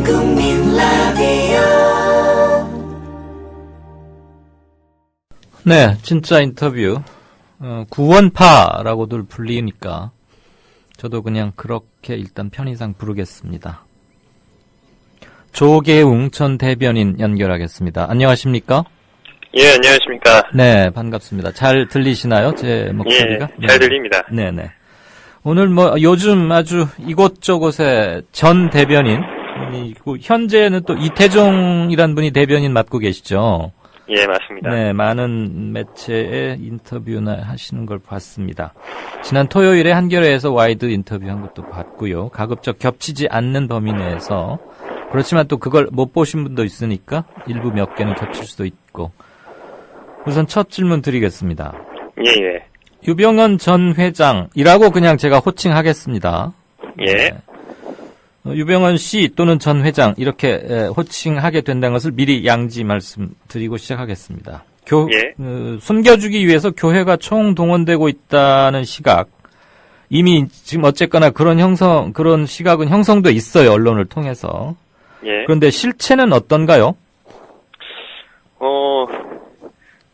국민 라디오. 네, 진짜 인터뷰. 구원파라고들 불리니까 저도 그냥 그렇게 일단 편의상 부르겠습니다. 조계웅 전 대변인 연결하겠습니다. 안녕하십니까? 예, 안녕하십니까? 네, 반갑습니다. 잘 들리시나요? 제 목소리가? 예, 잘 들립니다. 네네. 오늘 요즘 아주 이곳저곳에 전 대변인, 현재는 또 이태종이란 분이 대변인 맡고 계시죠? 예, 맞습니다. 네, 많은 매체에 인터뷰나 하시는 걸 봤습니다. 지난 토요일에 한겨레에서 와이드 인터뷰한 것도 봤고요. 가급적 겹치지 않는 범위 내에서, 그렇지만 또 그걸 못 보신 분도 있으니까 일부 몇 개는 겹칠 수도 있고. 우선 첫 질문 드리겠습니다. 예. 유병헌 전 회장이라고 그냥 제가 호칭하겠습니다. 예. 네. 유병헌 씨 또는 전 회장 이렇게 호칭하게 된다는 것을 미리 양지 말씀드리고 시작하겠습니다. 숨겨주기 위해서 교회가 총동원되고 있다는 시각, 이미 지금 어쨌거나 그런 시각은 형성돼 있어요, 언론을 통해서. 예. 그런데 실체는 어떤가요?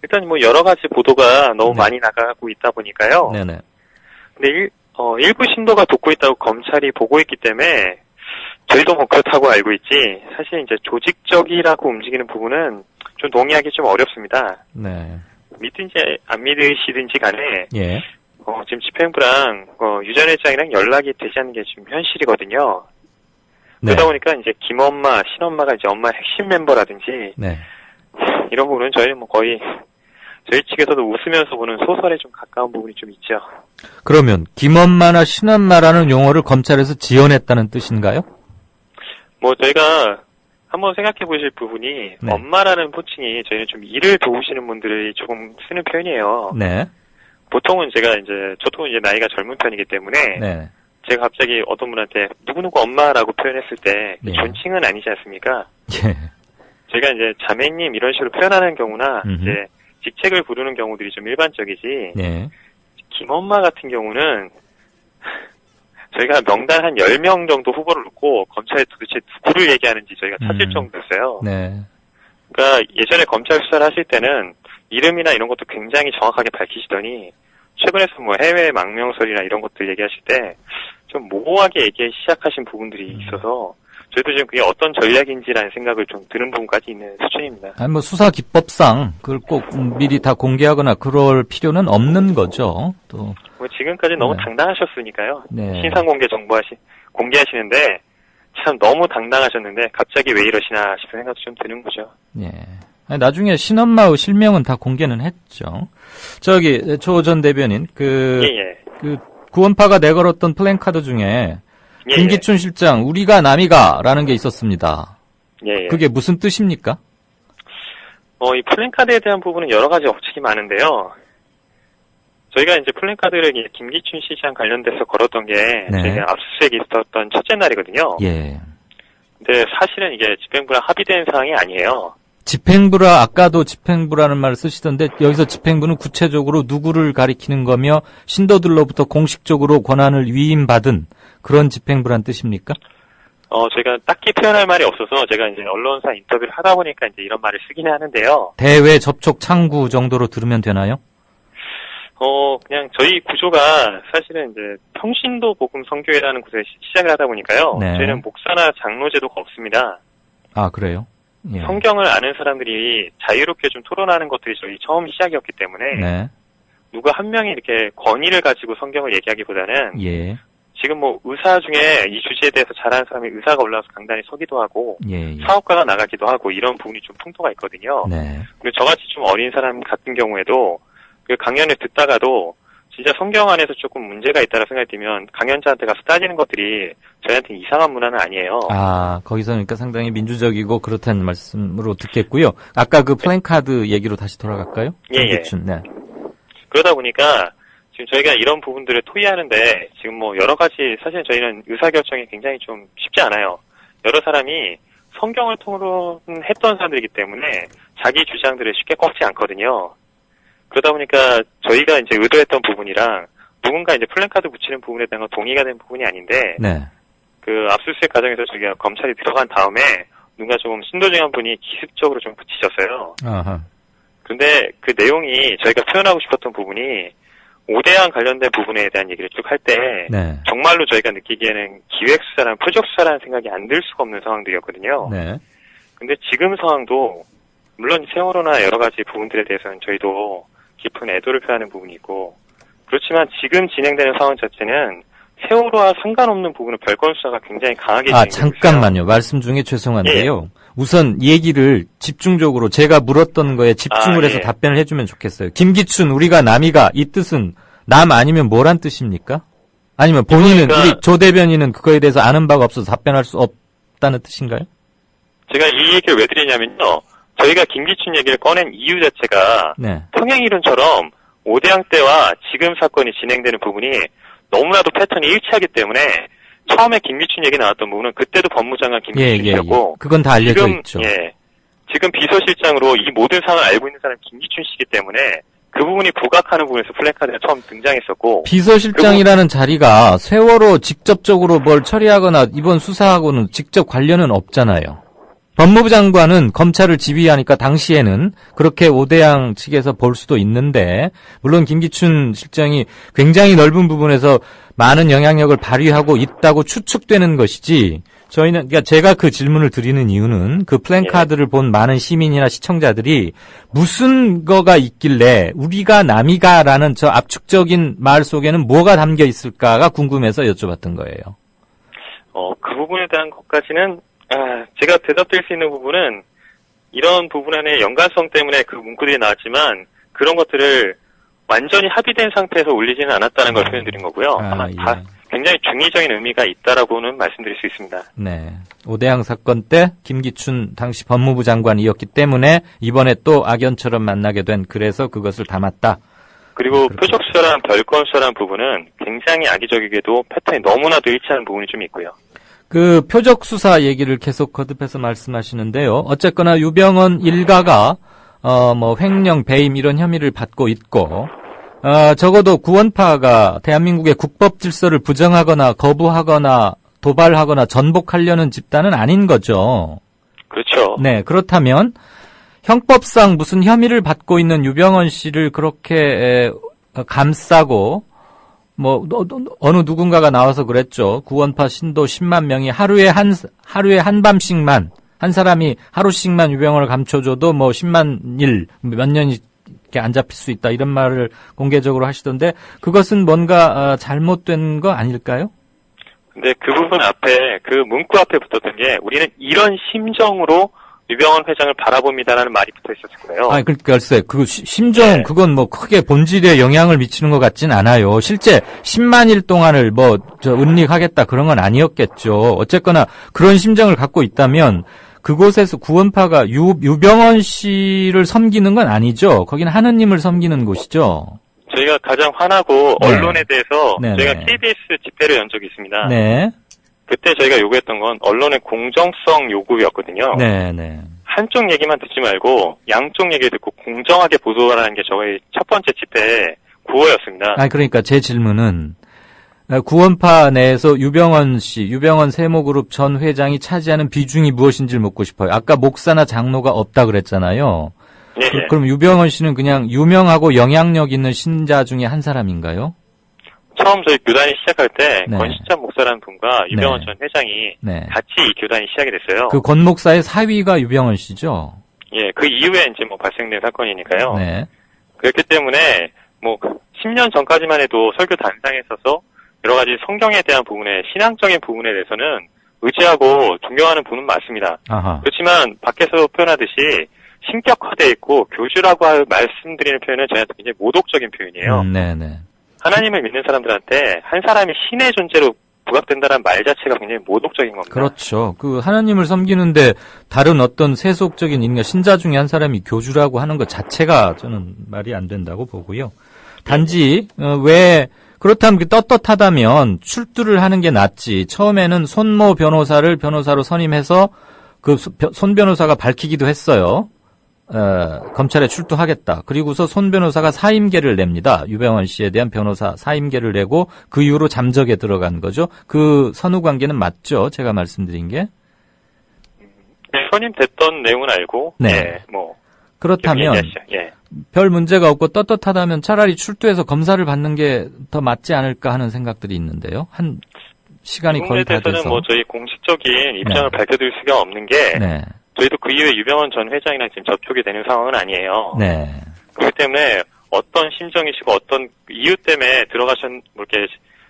일단 여러 가지 보도가 너무 많이 나가고 있다 보니까요. 네네. 근데 일부 신도가 돕고 있다고 검찰이 보고 있기 때문에 저희도 그렇다고 알고 있지, 사실 이제 조직적이라고 움직이는 부분은 좀 동의하기 좀 어렵습니다. 네. 믿든지 안 믿으시든지 간에, 예. 지금 집행부랑, 유 전 회장이랑 연락이 되지 않는 게 지금 현실이거든요. 네. 그러다 보니까 이제 김엄마, 신엄마가 이제 엄마의 핵심 멤버라든지, 네. 이런 부분은 저희는 거의, 저희 측에서도 웃으면서 보는 소설에 좀 가까운 부분이 좀 있죠. 그러면 김엄마나 신엄마라는 용어를 검찰에서 지원했다는 뜻인가요? 저희가 한번 생각해 보실 부분이, 네. 엄마라는 호칭이 저희는 좀 일을 도우시는 분들이 조금 쓰는 표현이에요. 네. 보통은 저도 이제 나이가 젊은 편이기 때문에, 네. 제가 갑자기 어떤 분한테 누구누구 엄마라고 표현했을 때, 네. 존칭은 아니지 않습니까? 예. 제가 이제 자매님 이런 식으로 표현하는 경우나, 음흠. 이제 직책을 부르는 경우들이 좀 일반적이지, 네. 김엄마 같은 경우는, 저희가 명단 한 10명 정도 후보를 놓고 검찰에 도대체 누구를 얘기하는지 저희가 찾을 정도였어요. 네. 그러니까 예전에 검찰 수사를 하실 때는 이름이나 이런 것도 굉장히 정확하게 밝히시더니 최근에서 해외 망명설이나 이런 것들 얘기하실 때 좀 모호하게 얘기 시작하신 부분들이 있어서 저희도 지금 그게 어떤 전략인지라는 생각을 좀 드는 부분까지 있는 수준입니다. 아니 수사 기법상 그걸 꼭 미리 다 공개하거나 그럴 필요는 없는 거죠. 또 지금까지 너무 네. 당당하셨으니까요. 네. 신상 공개 공개하시는데 참 너무 당당하셨는데 갑자기 왜 이러시나 싶은 생각도 좀 드는 거죠. 예. 아니, 나중에 신엄마의 실명은 다 공개는 했죠. 조 전 대변인 구원파가 내걸었던 플랜카드 중에 김기춘 실장 우리가 남이가라는 게 있었습니다. 예. 그게 무슨 뜻입니까? 이 플랜카드에 대한 부분은 여러 가지 억측이 많은데요. 저희가 이제 플랜카드를 김기춘 시장 관련돼서 걸었던 게 저희가 압수수색이 있었던 첫째 날이거든요. 예. 근데 사실은 이게 집행부랑 합의된 사항이 아니에요. 아까도 집행부라는 말을 쓰시던데 여기서 집행부는 구체적으로 누구를 가리키는 거며 신도들로부터 공식적으로 권한을 위임받은 그런 집행부란 뜻입니까? 저희가 딱히 표현할 말이 없어서 제가 이제 언론사 인터뷰를 하다 보니까 이제 이런 말을 쓰긴 하는데요. 대외 접촉 창구 정도로 들으면 되나요? 그냥 저희 구조가 사실은 이제 평신도 복음 선교회라는 곳에 시작을 하다 보니까요. 네. 저희는 목사나 장로 제도가 없습니다. 아, 그래요? 예. 성경을 아는 사람들이 자유롭게 좀 토론하는 것들이 저희 처음 시작이었기 때문에 네. 누가 한 명이 이렇게 권위를 가지고 성경을 얘기하기보다는 예. 지금 의사 중에 이 주제에 대해서 잘하는 사람이 의사가 올라와서 강단에 서기도 하고 예. 사업가가 나가기도 하고 이런 부분이 좀 풍토가 있거든요. 네. 그리고 저같이 좀 어린 사람 같은 경우에도 그 강연을 듣다가도 진짜 성경 안에서 조금 문제가 있다라 생각이 들면 강연자한테 가서 따지는 것들이 저희한테 이상한 문화는 아니에요. 아, 거기서 그러니까 상당히 민주적이고 그렇다는 말씀으로 듣겠고요. 아까 그 플랜카드 얘기로 다시 돌아갈까요? 예. 네. 그러다 보니까 지금 저희가 이런 부분들을 토의하는데 지금 여러 가지 사실 저희는 의사결정이 굉장히 좀 쉽지 않아요. 여러 사람이 성경을 토론했던 사람들이기 때문에 자기 주장들을 쉽게 꺾지 않거든요. 그러다 보니까 저희가 이제 의도했던 부분이랑 누군가 이제 플랜카드 붙이는 부분에 대한 동의가 된 부분이 아닌데 네. 그 압수수색 과정에서 저희가 검찰이 들어간 다음에 누가 조금 신도중한 분이 기습적으로 좀 붙이셨어요. 아하. 그런데 그 내용이 저희가 표현하고 싶었던 부분이 오대양 관련된 부분에 대한 얘기를 쭉 할 때 네. 정말로 저희가 느끼기에는 기획수사랑 표적수사라는 생각이 안 들 수가 없는 상황들이었거든요. 네. 근데 지금 상황도 물론 세월호나 여러 가지 부분들에 대해서는 저희도 깊은 애도를 표하는 부분이 있고 그렇지만 지금 진행되는 상황 자체는 세월호와 상관없는 부분은 별건 수사가 굉장히 강하게 진행되고 있어요. 잠깐만요. 말씀 중에 죄송한데요. 예. 우선 얘기를 집중적으로 제가 물었던 거에 집중을 해서 답변을 해주면 좋겠어요. 김기춘, 우리가 남이가 이 뜻은 남 아니면 뭐란 뜻입니까? 아니면 본인은 우리 조 대변인은 그거에 대해서 아는 바가 없어서 답변할 수 없다는 뜻인가요? 제가 이 얘기를 왜 드리냐면요. 저희가 김기춘 얘기를 꺼낸 이유 자체가 네. 평행이론처럼 오대양 때와 지금 사건이 진행되는 부분이 너무나도 패턴이 일치하기 때문에 처음에 김기춘 얘기 나왔던 부분은 그때도 법무장관 김기춘이었고 그건 다 알려져 지금, 있죠. 지금 비서실장으로 이 모든 상황을 알고 있는 사람이 김기춘 씨이기 때문에 그 부분이 부각하는 부분에서 플래카드가 처음 등장했었고 비서실장이라는 자리가 세월호 직접적으로 뭘 처리하거나 이번 수사하고는 직접 관련은 없잖아요. 법무부 장관은 검찰을 지휘하니까 당시에는 그렇게 오대양 측에서 볼 수도 있는데 물론 김기춘 실장이 굉장히 넓은 부분에서 많은 영향력을 발휘하고 있다고 추측되는 것이지 저희는 그러니까 제가 그 질문을 드리는 이유는 그 플랜카드를 본 많은 시민이나 시청자들이 무슨 거가 있길래 우리가 남이가라는 저 압축적인 말 속에는 뭐가 담겨 있을까가 궁금해서 여쭤봤던 거예요. 그 부분에 대한 것까지는 제가 대답드릴 수 있는 부분은 이런 부분 안에 연관성 때문에 그 문구들이 나왔지만 그런 것들을 완전히 합의된 상태에서 올리지는 않았다는 걸 표현드린 거고요. 아마 다 굉장히 중의적인 의미가 있다라고는 말씀드릴 수 있습니다. 네. 오대양 사건 때 김기춘 당시 법무부 장관이었기 때문에 이번에 또 악연처럼 만나게 된 그래서 그것을 담았다. 그리고 표적수사랑 별건수사라는 부분은 굉장히 악의적이게도 패턴이 너무나도 일치하는 부분이 좀 있고요. 그 표적수사 얘기를 계속 거듭해서 말씀하시는데요. 어쨌거나 유병언 일가가 횡령, 배임 이런 혐의를 받고 있고 적어도 구원파가 대한민국의 국법 질서를 부정하거나 거부하거나 도발하거나 전복하려는 집단은 아닌 거죠. 그렇죠. 네, 그렇다면 형법상 무슨 혐의를 받고 있는 유병언 씨를 그렇게 감싸고 어느 누군가가 나와서 그랬죠. 구원파 신도 10만 명이 하루에 한 밤씩만 한 사람이 하루씩만 유병언을 감춰줘도 10만 일 몇 년이 이렇게 안 잡힐 수 있다 이런 말을 공개적으로 하시던데 그것은 뭔가 잘못된 거 아닐까요? 근데 그 부분 앞에 그 문구 앞에 붙었던 게 우리는 이런 심정으로 유병언 회장을 바라봅니다라는 말이 붙어 있었을 거예요. 그러니까 글쎄, 그 심정 그건 크게 본질에 영향을 미치는 것 같진 않아요. 실제 10만 일 동안을 은닉하겠다 그런 건 아니었겠죠. 어쨌거나 그런 심정을 갖고 있다면 그곳에서 구원파가 유병언 씨를 섬기는 건 아니죠. 거기는 하느님을 섬기는 곳이죠. 저희가 가장 화나고 언론에 대해서 저희가 KBS 집회를 연 적이 있습니다. 네. 그때 저희가 요구했던 건 언론의 공정성 요구였거든요. 네. 한쪽 얘기만 듣지 말고 양쪽 얘기 듣고 공정하게 보도하라는 게 저희 첫 번째 집회 구호였습니다. 그러니까 제 질문은 구원파 내에서 유병언 세모그룹 전 회장이 차지하는 비중이 무엇인지를 묻고 싶어요. 아까 목사나 장로가 없다 그랬잖아요. 네. 그럼 유병언 씨는 그냥 유명하고 영향력 있는 신자 중에 한 사람인가요? 처음 저희 교단이 시작할 때 권신찬 목사라는 분과 유병언 전 회장이 같이 이 교단이 시작이 됐어요. 그 권 목사의 사위가 유병언 씨죠? 예, 그 이후에 이제 발생된 사건이니까요. 네. 그렇기 때문에 10년 전까지만 해도 설교 단상에 있어서 여러 가지 성경에 대한 부분에 신앙적인 부분에 대해서는 의지하고 존경하는 분은 맞습니다. 아하. 그렇지만 밖에서 표현하듯이 신격화되어 있고 교주라고 말씀드리는 표현은 저희한테 굉장히 모독적인 표현이에요. 네네. 하나님을 믿는 사람들한테 한 사람이 신의 존재로 부각된다는 말 자체가 굉장히 모독적인 겁니다. 그렇죠. 그 하나님을 섬기는데 다른 어떤 세속적인 인간 신자 중에 한 사람이 교주라고 하는 것 자체가 저는 말이 안 된다고 보고요. 단지 왜 그렇다면 떳떳하다면 출두를 하는 게 낫지. 처음에는 손모 변호사를 변호사로 선임해서 그 손 변호사가 밝히기도 했어요. 검찰에 출두하겠다. 그리고서 손 변호사가 사임계를 냅니다. 유병원 씨에 대한 변호사 사임계를 내고 그 이후로 잠적에 들어간 거죠. 그 선후 관계는 맞죠? 제가 말씀드린 게. 네, 선임됐던 내용은 알고. 네. 예, 뭐. 그렇다면 예. 별 문제가 없고 떳떳하다면 차라리 출두해서 검사를 받는 게 더 맞지 않을까 하는 생각들이 있는데요. 한 시간이 거의 다 돼서. 대해서는 뭐 저희 공식적인 입장을 밝혀드릴 수가 없는 게 네. 저희도 그 이후에 유병원 전 회장이랑 지금 접촉이 되는 상황은 아니에요. 네. 그렇기 때문에 어떤 심정이시고 어떤 이유 때문에 뭐 이렇게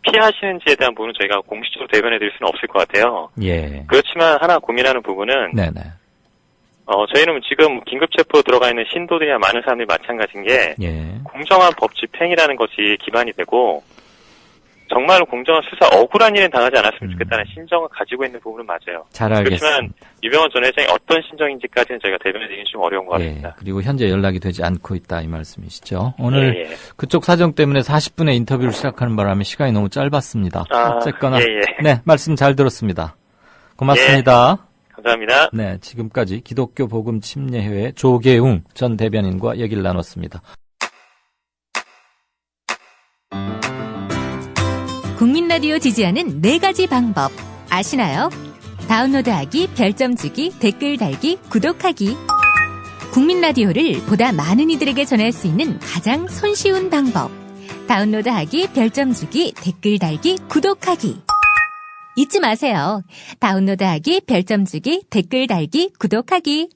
피하시는지에 대한 부분은 저희가 공식적으로 대변해드릴 수는 없을 것 같아요. 예. 그렇지만 하나 고민하는 부분은 네네. 저희는 지금 긴급 체포로 들어가 있는 신도들이나 많은 사람들이 마찬가지인 게 예. 공정한 법 집행이라는 것이 기반이 되고 정말로 공정한 수사 억울한 일은 당하지 않았으면 좋겠다는 심정을 가지고 있는 부분은 맞아요. 잘 알겠습니다. 그렇지만 유병원 전 회장이 어떤 심정인지까지는 저희가 대변해드리기 좀 어려운 것 예. 같습니다. 그리고 현재 연락이 되지 않고 있다 이 말씀이시죠. 오늘 예. 그쪽 사정 때문에 40분의 인터뷰를 시작하는 바람에 시간이 너무 짧았습니다. 어쨌거나 예. 네, 말씀 잘 들었습니다. 고맙습니다. 감사합니다. 네, 지금까지 기독교 복음 침례회의 조계웅 전 대변인과 얘기를 나눴습니다. 국민 라디오 지지하는 4가지 방법 아시나요? 다운로드하기, 별점 주기, 댓글 달기, 구독하기. 국민 라디오를 보다 많은 이들에게 전할 수 있는 가장 손쉬운 방법. 다운로드하기, 별점 주기, 댓글 달기, 구독하기. 잊지 마세요. 다운로드하기, 별점 주기, 댓글 달기, 구독하기.